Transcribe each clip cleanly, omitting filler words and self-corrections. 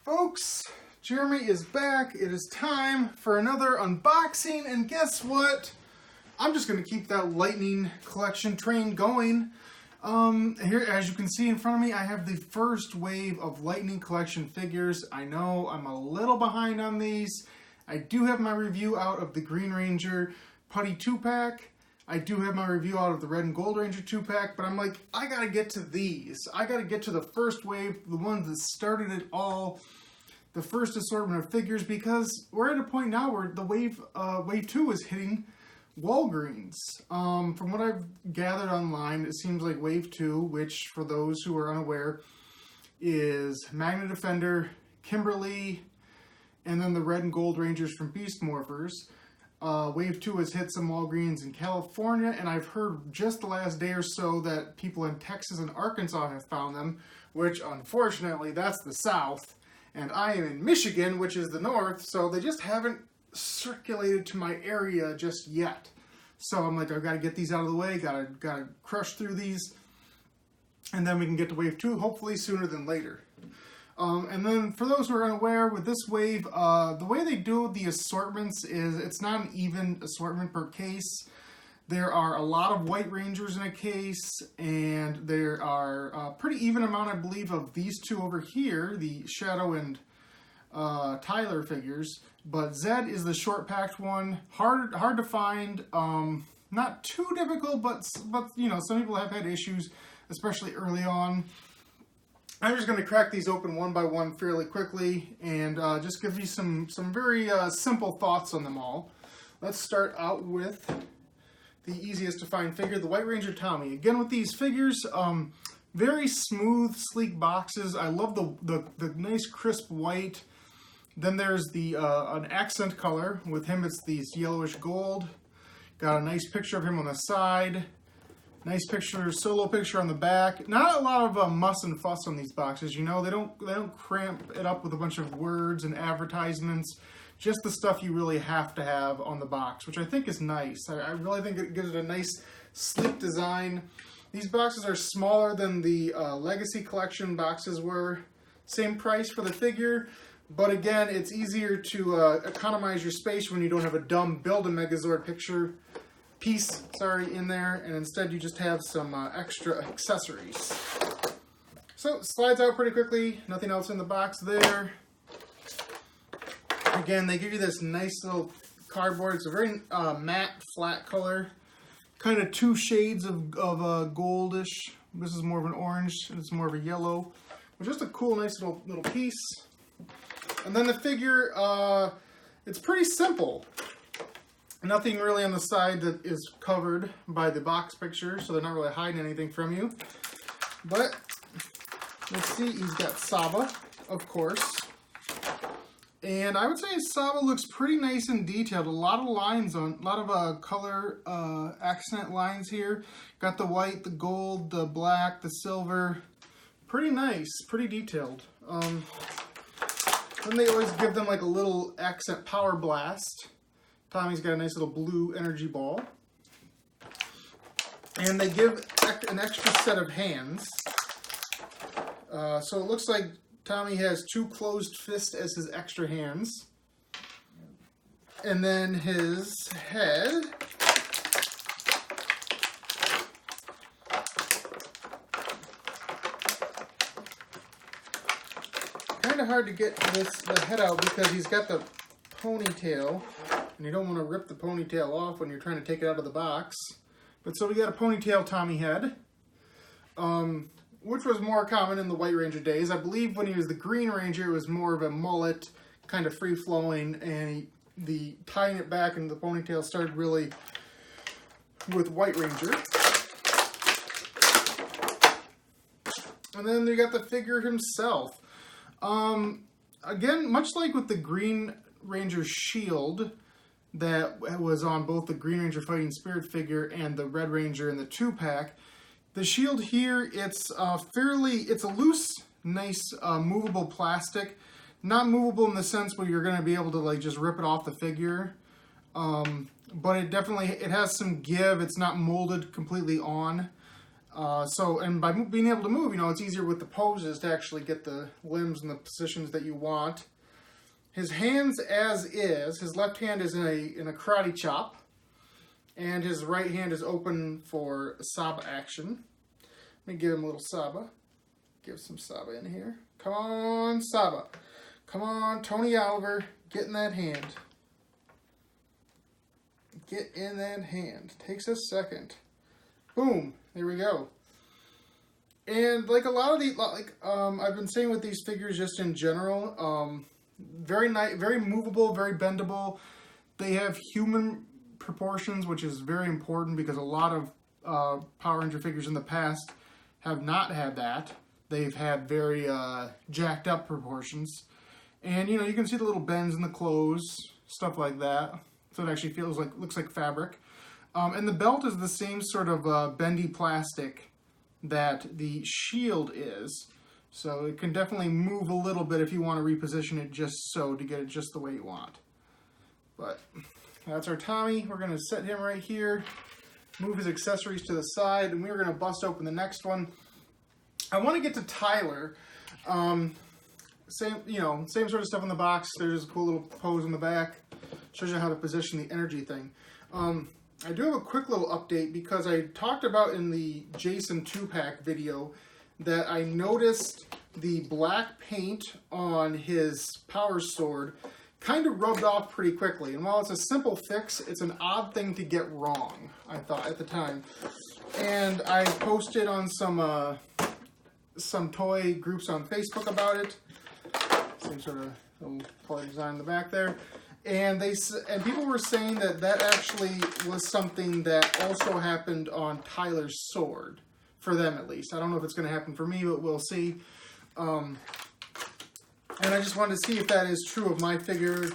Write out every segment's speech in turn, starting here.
Folks, Jeremy is back. It is time for another unboxing, and guess what? I'm just going to keep that Lightning collection train going. Here, as you can see in front of me, I have the first wave of Lightning collection figures. I know I'm a little behind on these. I do have my review out of the Green Ranger Putty 2-pack. I do have my review out of the Red and Gold Ranger 2-pack, but I'm like, I gotta get to these. I gotta get to the first wave, the ones that started it all, the first assortment of figures, because we're at a point now where the wave 2 is hitting Walgreens. From what I've gathered online, it seems like wave 2, which for those who are unaware, is Magna Defender, Kimberly, and then the Red and Gold Rangers from Beast Morphers. Wave 2 has hit some Walgreens in California, and I've heard just the last day or so that people in Texas and Arkansas have found them, which unfortunately that's the South, and I am in Michigan, which is the North, so they just haven't circulated to my area just yet. So I'm like, I've got to get these out of the way, gotta crush through these, and then we can get to wave 2, hopefully sooner than later. And then for those who are unaware, with this wave, the way they do the assortments is it's not an even assortment per case. There are a lot of White Rangers in a case, and there are a pretty even amount, I believe, of these two over here, the Shadow and Tyler figures. But Zed is the short-packed one, hard to find, not too difficult, but you know, some people have had issues, especially early on. I'm just going to crack these open one by one fairly quickly and just give you some very simple thoughts on them all. Let's start out with the easiest to find figure, the White Ranger Tommy. Again, with these figures, very smooth, sleek boxes. I love the nice crisp white. Then there's the an accent color. With him, it's these yellowish gold. Got a nice picture of him on the side. Nice picture, solo picture on the back. Not a lot of muss and fuss on these boxes, you know. They don't cramp it up with a bunch of words and advertisements. Just the stuff you really have to have on the box, which I think is nice. I really think it gives it a nice, sleek design. These boxes are smaller than the Legacy Collection boxes were. Same price for the figure, but again, it's easier to economize your space when you don't have a dumb Build-A-Megazord piece in there, and instead you just have some extra accessories. So slides out pretty quickly, nothing else in the box there. Again, they give you this nice little cardboard. It's a very matte, flat color, kind of two shades of goldish. This is more of an orange, and it's more of a yellow. But just a cool, nice little piece. And then the figure, it's pretty simple. Nothing really on the side that is covered by the box picture, so they're not really hiding anything from you. But let's see, he's got Saba, of course. And I would say Saba looks pretty nice and detailed. A lot of lines on, a lot of color accent lines here. Got the white, the gold, the black, the silver. Pretty nice, pretty detailed. Then they always give them like a little accent power blast. Tommy's got a nice little blue energy ball. And they give an extra set of hands. So it looks like Tommy has two closed fists as his extra hands. And then his head. Kind of hard to get the head out because he's got the ponytail. And you don't want to rip the ponytail off when you're trying to take it out of the box. But so we got a ponytail Tommy head, which was more common in the White Ranger days. I believe when he was the Green Ranger, it was more of a mullet, kind of free-flowing, and the tying it back into the ponytail started really with White Ranger. And then you got the figure himself. Again, much like with the Green Ranger shield, that was on both the Green Ranger Fighting Spirit figure and the Red Ranger in the 2-pack. The shield here, it's a loose, nice, movable plastic. Not movable in the sense where you're going to be able to like just rip it off the figure. But it has some give. It's not molded completely on. And by being able to move, you know, it's easier with the poses to actually get the limbs in the positions that you want. His hands as is, his left hand is in a karate chop, and his right hand is open for Saba action. Let me give him a little Saba. Give some Saba in here. Come on, Saba. Come on, Tony Oliver. Get in that hand. Get in that hand. Takes a second. Boom. There we go. And like a lot of these, I've been saying with these figures just in general, very nice, very movable, very bendable. They have human proportions, which is very important because a lot of Power Ranger figures in the past have not had that. They've had very jacked up proportions. And, you know, you can see the little bends in the clothes, stuff like that. So it actually looks like fabric. And the belt is the same sort of bendy plastic that the shield is. So it can definitely move a little bit if you want to reposition it just so to get it just the way you want. But that's our Tommy. We're going to set him right here, move his accessories to the side, and we're going to bust open the next one. I want to get to Tyler. Same sort of stuff in the box. There's a cool little pose in the back. Shows you how to position the energy thing. I do have a quick little update because I talked about in the Jason 2-pack video that I noticed the black paint on his power sword kind of rubbed off pretty quickly. And while it's a simple fix, it's an odd thing to get wrong, I thought at the time. And I posted on some toy groups on Facebook about it. Same sort of little toy design in the back there. And people were saying that actually was something that also happened on Tyler's sword, for them at least. I don't know if it's going to happen for me, but we'll see. And I just wanted to see if that is true of my figure,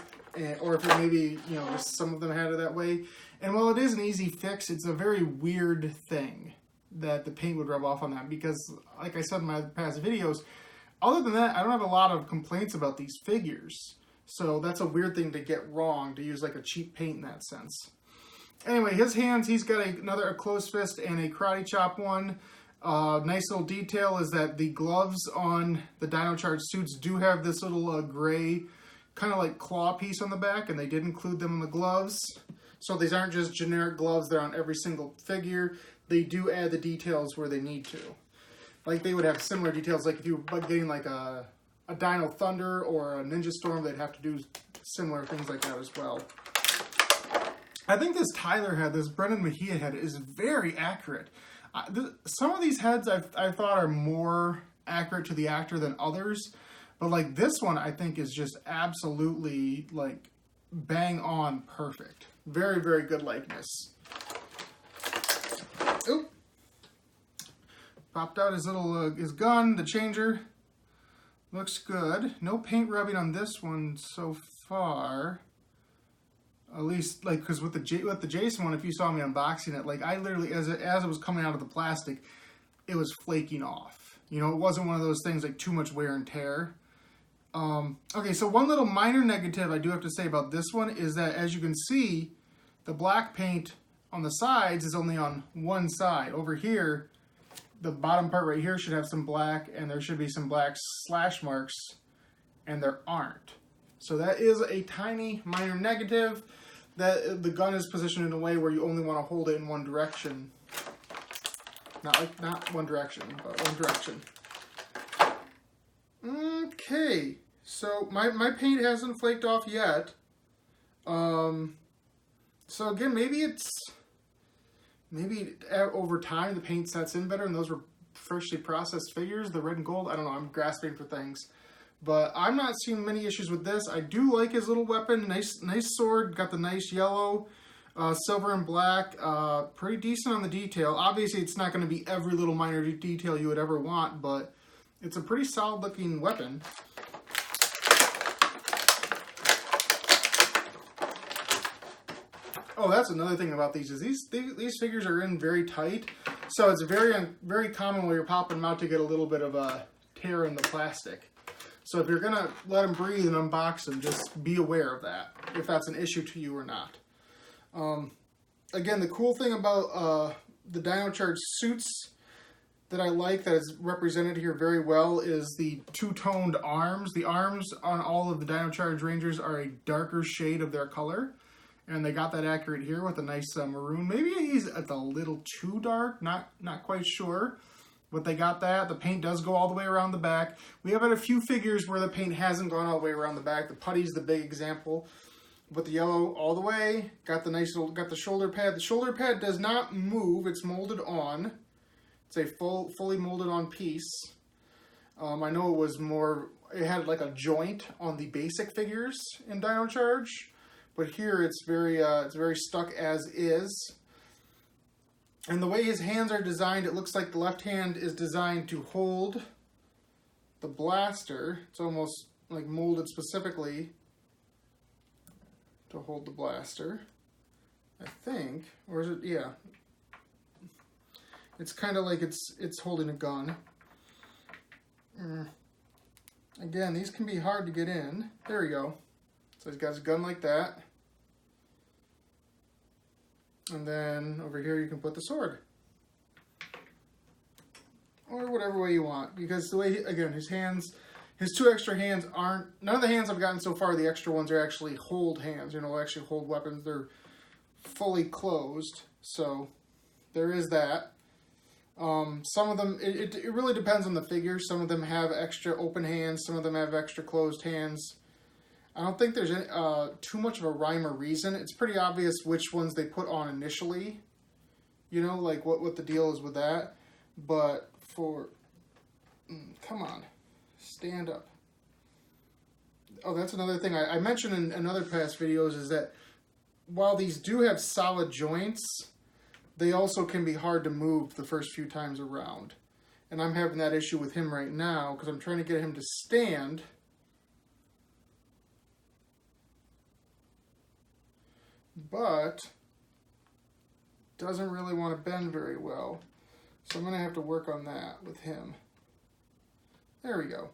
or if it maybe, you know, some of them had it that way. And while it is an easy fix, it's a very weird thing that the paint would rub off on that, because, like I said in my past videos, other than that, I don't have a lot of complaints about these figures. So that's a weird thing to get wrong, to use like a cheap paint in that sense. Anyway, his hands, he's got a closed fist and a karate chop one. Nice little detail is that the gloves on the Dino Charge suits do have this little gray kind of like claw piece on the back, and they did include them in the gloves. So these aren't just generic gloves, they're on every single figure. They do add the details where they need to. Like they would have similar details, like if you were getting like a Dino Thunder or a Ninja Storm, they'd have to do similar things like that as well. I think this Tyler head, this Brendan Mejia head, is very accurate. Some of these heads I thought are more accurate to the actor than others, but like this one I think is just absolutely like bang on perfect. Very, very good likeness. Oop. Popped out his little his gun, the changer. Looks good. No paint rubbing on this one so far. At least, like, because with the Jason one, if you saw me unboxing it, like, I literally, as it was coming out of the plastic, it was flaking off. You know, it wasn't one of those things like too much wear and tear. Okay, so one little minor negative I do have to say about this one is that, as you can see, the black paint on the sides is only on one side. Over here, the bottom part right here should have some black, and there should be some black slash marks, and there aren't. So that is a tiny minor negative, that the gun is positioned in a way where you only want to hold it in one direction. Not one direction, but one direction. Okay, so my paint hasn't flaked off yet. So again, maybe over time the paint sets in better, and those were freshly processed figures, the red and gold. I don't know, I'm grasping for things. But I'm not seeing many issues with this. I do like his little weapon. Nice sword. Got the nice yellow, silver and black. Pretty decent on the detail. Obviously, it's not going to be every little minor detail you would ever want, but it's a pretty solid looking weapon. Oh, that's another thing about these, is these figures are in very tight. So it's very common when you're popping them out to get a little bit of a tear in the plastic. So if you're going to let them breathe and unbox them, just be aware of that, if that's an issue to you or not. Again, the cool thing about the Dino Charge suits, that I like that is represented here very well is the two-toned arms. The arms on all of the Dino Charge Rangers are a darker shade of their color. And they got that accurate here with a nice maroon. Maybe it's a little too dark, not quite sure. But they got that. The paint does go all the way around the back. We have had a few figures where the paint hasn't gone all the way around the back. The putty's the big example. But the yellow all the way. Got the nice little, got the shoulder pad. The shoulder pad does not move. It's molded on. It's a fully molded on piece. I know it was more, it had like a joint on the basic figures in Dino Charge. But here it's very stuck as is. And the way his hands are designed, it looks like the left hand is designed to hold the blaster. It's almost like molded specifically to hold the blaster, I think. Or is it? Yeah. It's kind of like it's holding a gun. Again, these can be hard to get in. There we go. So he's got his gun like that. And then over here you can put the sword. Or whatever way you want. Because the way, again, his hands, his two extra hands aren't, none of the hands I've gotten so far, the extra ones are actually hold hands. You know, actually hold weapons. They're fully closed. So there is that. Some of them, it really depends on the figure. Some of them have extra open hands. Some of them have extra closed hands. I don't think there's any, too much of a rhyme or reason. It's pretty obvious which ones they put on initially. You know, like what the deal is with that. But for... come on. Stand up. Oh, that's another thing I mentioned in other past videos is that while these do have solid joints, they also can be hard to move the first few times around. And I'm having that issue with him right now because I'm trying to get him to stand... but doesn't really want to bend very well. So I'm going to have to work on that with him. There we go.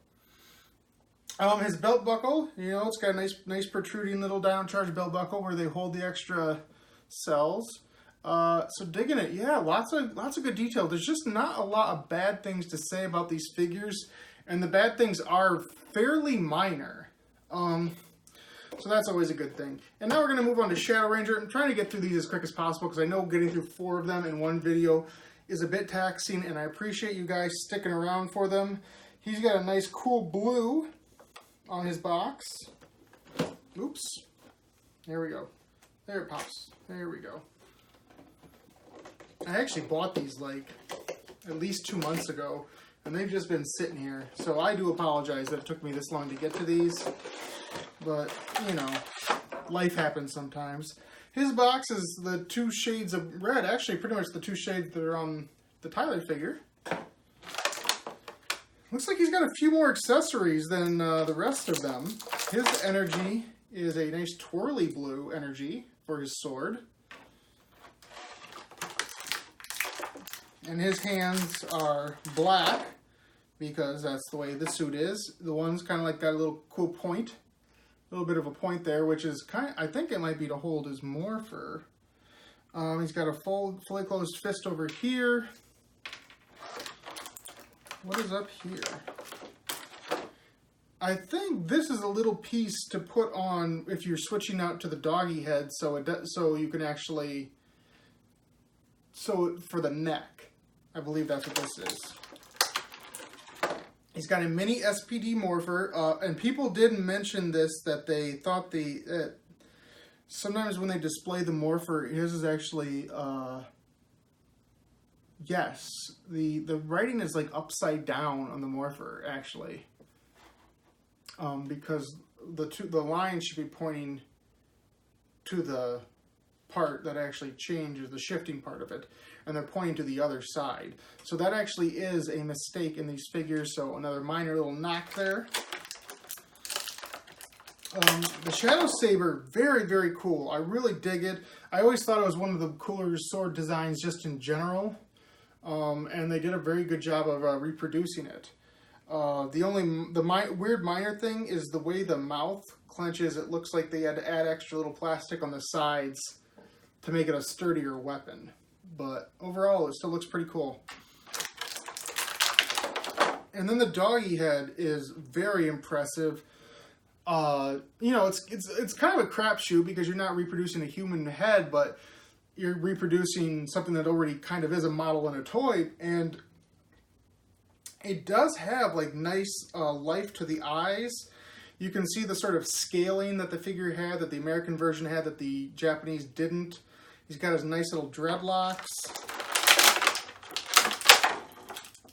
His belt buckle, you know, it's got a nice protruding little Dino Charge belt buckle where they hold the extra cells. So digging it, yeah, lots of good detail. There's just not a lot of bad things to say about these figures, and the bad things are fairly minor. So that's always a good thing. And now we're going to move on to Shadow Ranger. I'm trying to get through these as quick as possible because I know getting through 4 of them in one video is a bit taxing, and I appreciate you guys sticking around for them. He's got a nice cool blue on his box. Oops. There we go. There it pops. There we go. I actually bought these like at least 2 months ago, and they've just been sitting here. So I do apologize that it took me this long to get to these. But, you know, life happens sometimes. His box is the 2 shades of red. Actually, pretty much the 2 shades that are on the Tyler figure. Looks like he's got a few more accessories than the rest of them. His energy is a nice twirly blue energy for his sword. And his hands are black because that's the way the suit is. The one's kind of like got a little cool point. A little bit of a point there, which is kind of, I think it might be to hold his morpher. He's got a fully closed fist over here. What is up here? I think this is a little piece to put on if you're switching out to the doggy head, so you can actually, for the neck. I believe that's what this is. He's got a mini SPD morpher, and people did mention this, that they thought sometimes when they display the morpher, his is actually, yes, the writing is like upside down on the morpher, actually, because the line should be pointing to the part that actually changes, the shifting part of it, and they're pointing to the other side. So that actually is a mistake in these figures, so another minor little knock there. The Shadow Saber, very, very cool. I really dig it. I always thought it was one of the cooler sword designs just in general, and they did a very good job of reproducing it. The weird minor thing is the way the mouth clenches. It looks like they had to add extra little plastic on the sides to make it a sturdier weapon. But overall, it still looks pretty cool. And then the doggy head is very impressive. You know, it's kind of a crapshoot because you're not reproducing a human head, but you're reproducing something that already kind of is a model and a toy. And it does have like nice life to the eyes. You can see the sort of scaling that the figure had, that the American version had, that the Japanese didn't. He's got his nice little dreadlocks.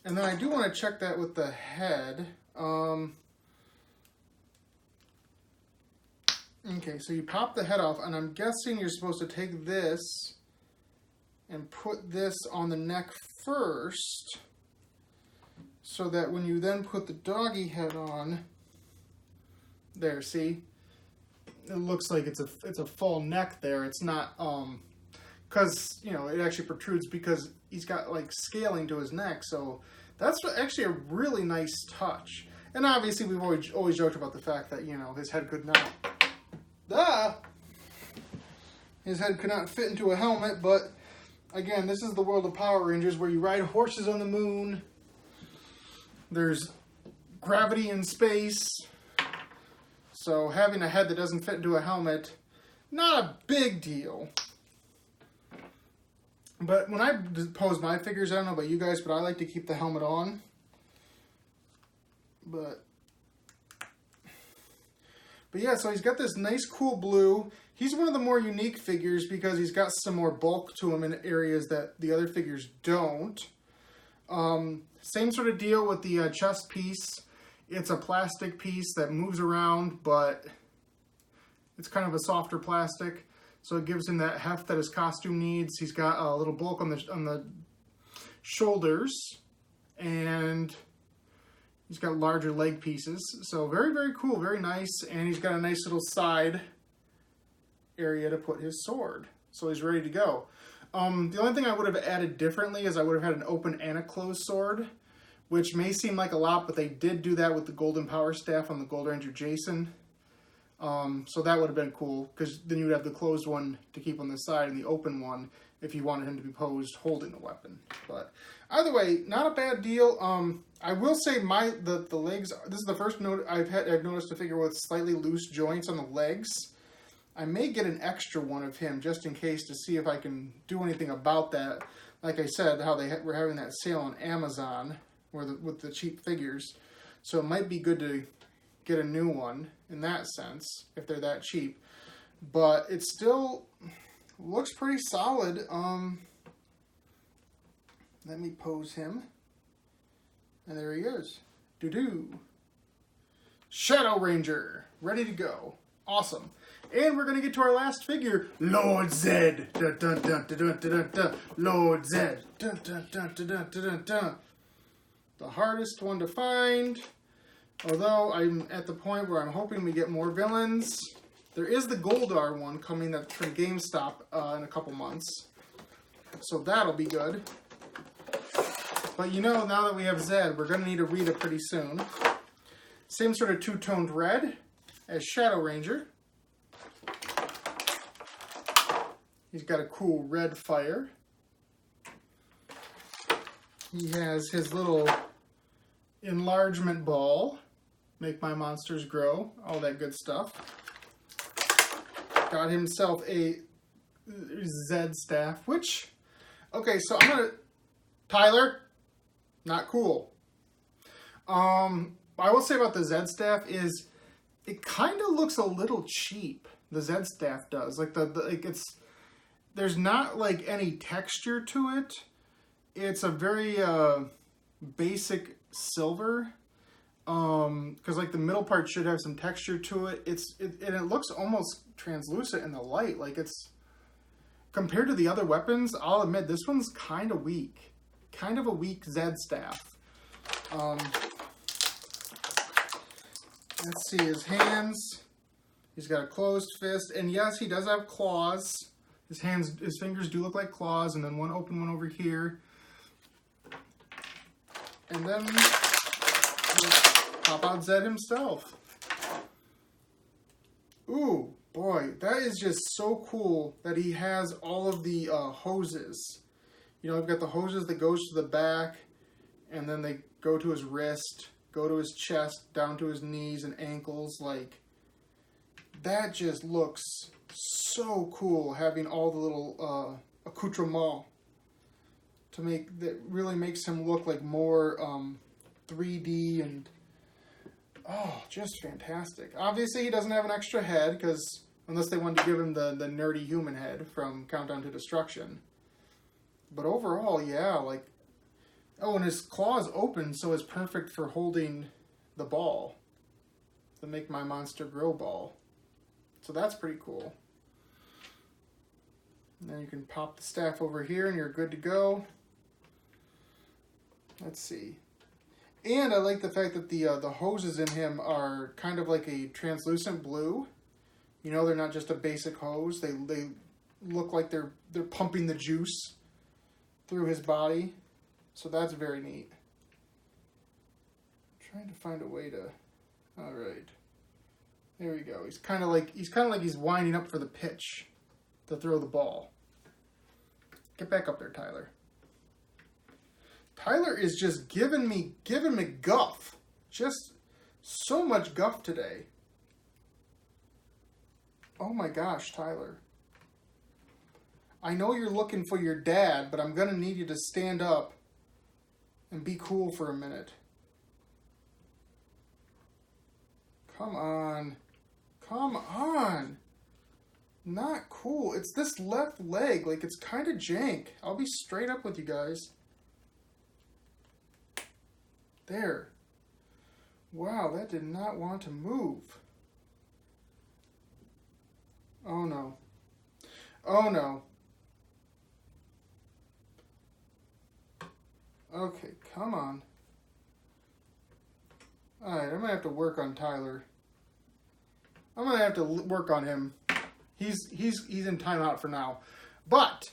And then I do want to check that with the head. Okay, so you pop the head off, and I'm guessing you're supposed to take this and put this on the neck first, so that when you then put the doggy head on, there, see? It looks like it's a full neck there. It's not, because, you know, it actually protrudes because he's got, like, scaling to his neck, so that's actually a really nice touch. And obviously, we've always joked about the fact that, you know, his head could not... His head could not fit into a helmet, but again, this is the world of Power Rangers where you ride horses on the moon. There's gravity in space. So having a head that doesn't fit into a helmet, not a big deal. But when I pose my figures, I don't know about you guys, but I like to keep the helmet on. But yeah, so he's got this nice cool blue. He's one of the more unique figures because he's got some more bulk to him in areas that the other figures don't. Same sort of deal with the chest piece. It's a plastic piece that moves around, but it's kind of a softer plastic. So it gives him that heft that his costume needs. He's got a little bulk on the shoulders, and he's got larger leg pieces. So very, very cool, very nice. And he's got a nice little side area to put his sword. So he's ready to go. The only thing I would have added differently is I would have had an open and a closed sword, which may seem like a lot, but they did do that with the Golden Power Staff on the Gold Ranger Jason. So that would have been cool, because then you would have the closed one to keep on the side and the open one if you wanted him to be posed holding the weapon. But either way, not a bad deal. I will say the legs, this is the first note I've noticed a figure with slightly loose joints on the legs. I may get an extra one of him just in case to see if I can do anything about that. Like I said, how they were having that sale on Amazon with the cheap figures. So it might be good to get a new one in that sense, if they're that cheap. But it still looks pretty solid. Let me pose him. And there he is. Doo-doo. Shadow Ranger. Ready to go. Awesome. And we're going to get to our last figure, Lord Zed. Dun, dun, dun, dun, dun, dun, dun. Lord Zed. Dun, dun, dun, dun, dun, dun, dun. The hardest one to find. Although I'm at the point where I'm hoping we get more villains. There is the Goldar one coming from GameStop in a couple months. So that'll be good. But you know, now that we have Zed, we're going to need a Rita pretty soon. Same sort of two-toned red as Shadow Ranger. He's got a cool red fire. He has his little enlargement ball. Make my monsters grow. All that good stuff. Got himself a Zed Staff, which... Okay, so I'm going to... Tyler, not cool. I will say about the Zed Staff is it kind of looks a little cheap. The Zed Staff does. Like there's not like any texture to it. It's a very basic silver. Because like the middle part should have some texture to it. And it looks almost translucent in the light. Like it's compared to the other weapons, I'll admit this one's kind of weak. Kind of a weak Zed Staff. Let's see his hands. He's got a closed fist, and yes, he does have claws. His fingers do look like claws, and then one open one over here. And then we'll pop out Zed himself. Ooh, boy, that is just so cool that he has all of the hoses. You know, we've got the hoses that goes to the back, and then they go to his wrist, go to his chest, down to his knees and ankles. Like, that just looks so cool, having all the little accoutrements to make that really makes him look like more 3D and just fantastic. Obviously, he doesn't have an extra head because unless they wanted to give him the nerdy human head from Countdown to Destruction. But overall, yeah, like, oh, and his claw's open, so it's perfect for holding the ball, the Make My Monster Grow ball. So that's pretty cool. And then you can pop the staff over here and you're good to go. Let's see. And I like the fact that the hoses in him are kind of like a translucent blue. You know, they're not just a basic hose. They look like they're pumping the juice through his body. So that's very neat. I'm trying to find a way to... All right. There we go. He's kind of like he's winding up for the pitch to throw the ball. Get back up there, Tyler. Tyler is just giving me guff. Just so much guff today. Oh my gosh, Tyler. I know you're looking for your dad, but I'm going to need you to stand up and be cool for a minute. Come on. Come on. Not cool. It's this left leg. Like, it's kind of jank. I'll be straight up with you guys. There. Wow, that did not want to move. Oh no. Oh no. Okay, come on. Alright, I'm gonna have to work on Tyler. I'm gonna have to work on him. He's in timeout for now. But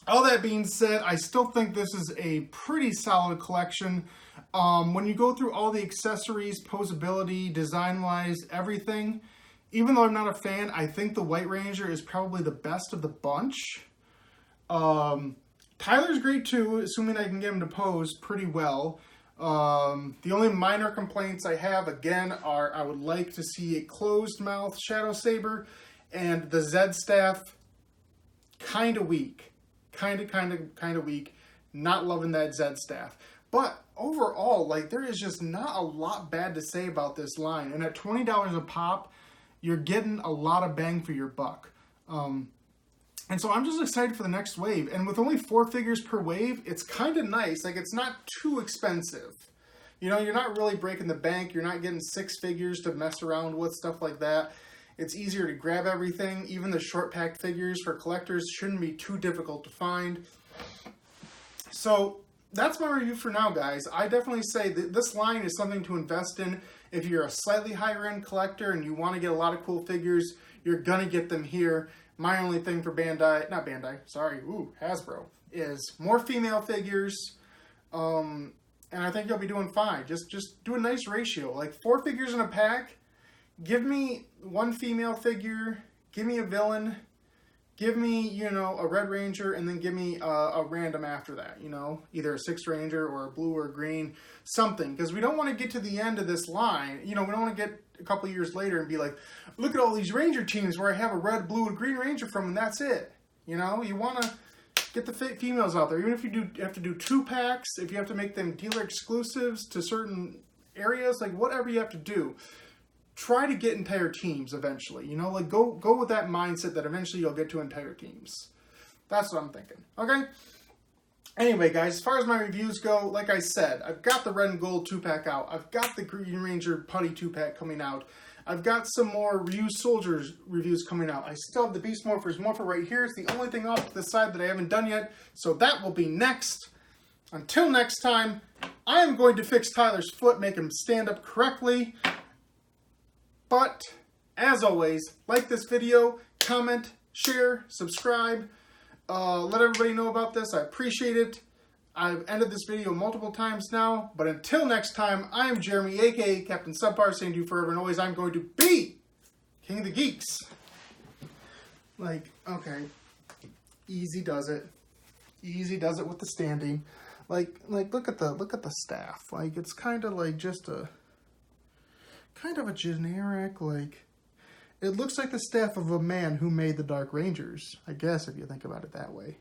all that being said, I still think this is a pretty solid collection. When you go through all the accessories, posability, design-wise, everything, even though I'm not a fan, I think the White Ranger is probably the best of the bunch. Tyler's great too, assuming I can get him to pose pretty well. The only minor complaints I have, again, are I would like to see a closed mouth Shadow Saber, and the Zed Staff, kind of weak. Kind of weak. Not loving that Zed Staff. But overall, like, there is just not a lot bad to say about this line. And at $20 a pop, you're getting a lot of bang for your buck. And so I'm just excited for the next wave. And with only 4 figures per wave, it's kind of nice. Like, it's not too expensive. You know, you're not really breaking the bank. You're not getting 6 figures to mess around with, stuff like that. It's easier to grab everything. Even the short pack figures for collectors shouldn't be too difficult to find. So that's my review for now, guys. I definitely say that this line is something to invest in. If you're a slightly higher end collector and you want to get a lot of cool figures, you're going to get them here. My only thing for Hasbro, is more female figures. And I think you'll be doing fine. Just do a nice ratio. Like 4 figures in a pack. Give me 1 female figure. Give me a villain. Give me, you know, a Red Ranger, and then give me a random after that, you know, either a 6 Ranger or a blue or a green, something. Because we don't want to get to the end of this line. You know, we don't want to get a couple years later and be like, look at all these Ranger teams where I have a red, blue, and green Ranger from, and that's it. You know, you want to get the females out there. Even if you have to do 2 packs, if you have to make them dealer exclusives to certain areas, like whatever you have to do. Try to get entire teams eventually, you know, like go with that mindset that eventually you'll get to entire teams. That's what I'm thinking. Okay. Anyway, guys, as far as my reviews go, like I said, I've got the red and gold 2-pack out. I've got the Green Ranger putty 2-pack coming out. I've got some more Ryu Soldiers reviews coming out. I still have the Beast Morphers Morpher right here. It's the only thing off to the side that I haven't done yet. So that will be next. Until next time, I am going to fix Tyler's foot, make him stand up correctly. But, as always, like this video, comment, share, subscribe, let everybody know about this. I appreciate it. I've ended this video multiple times now, but until next time, I am Jeremy, aka Captain Subpar, saying to you forever and always, I'm going to be King of the Geeks. Like, okay, easy does it. Easy does it with the standing. Like look at the staff. Like it's kind of like just a kind of a generic, like it looks like the staff of a man who made the Dark Rangers, I guess, if you think about it that way.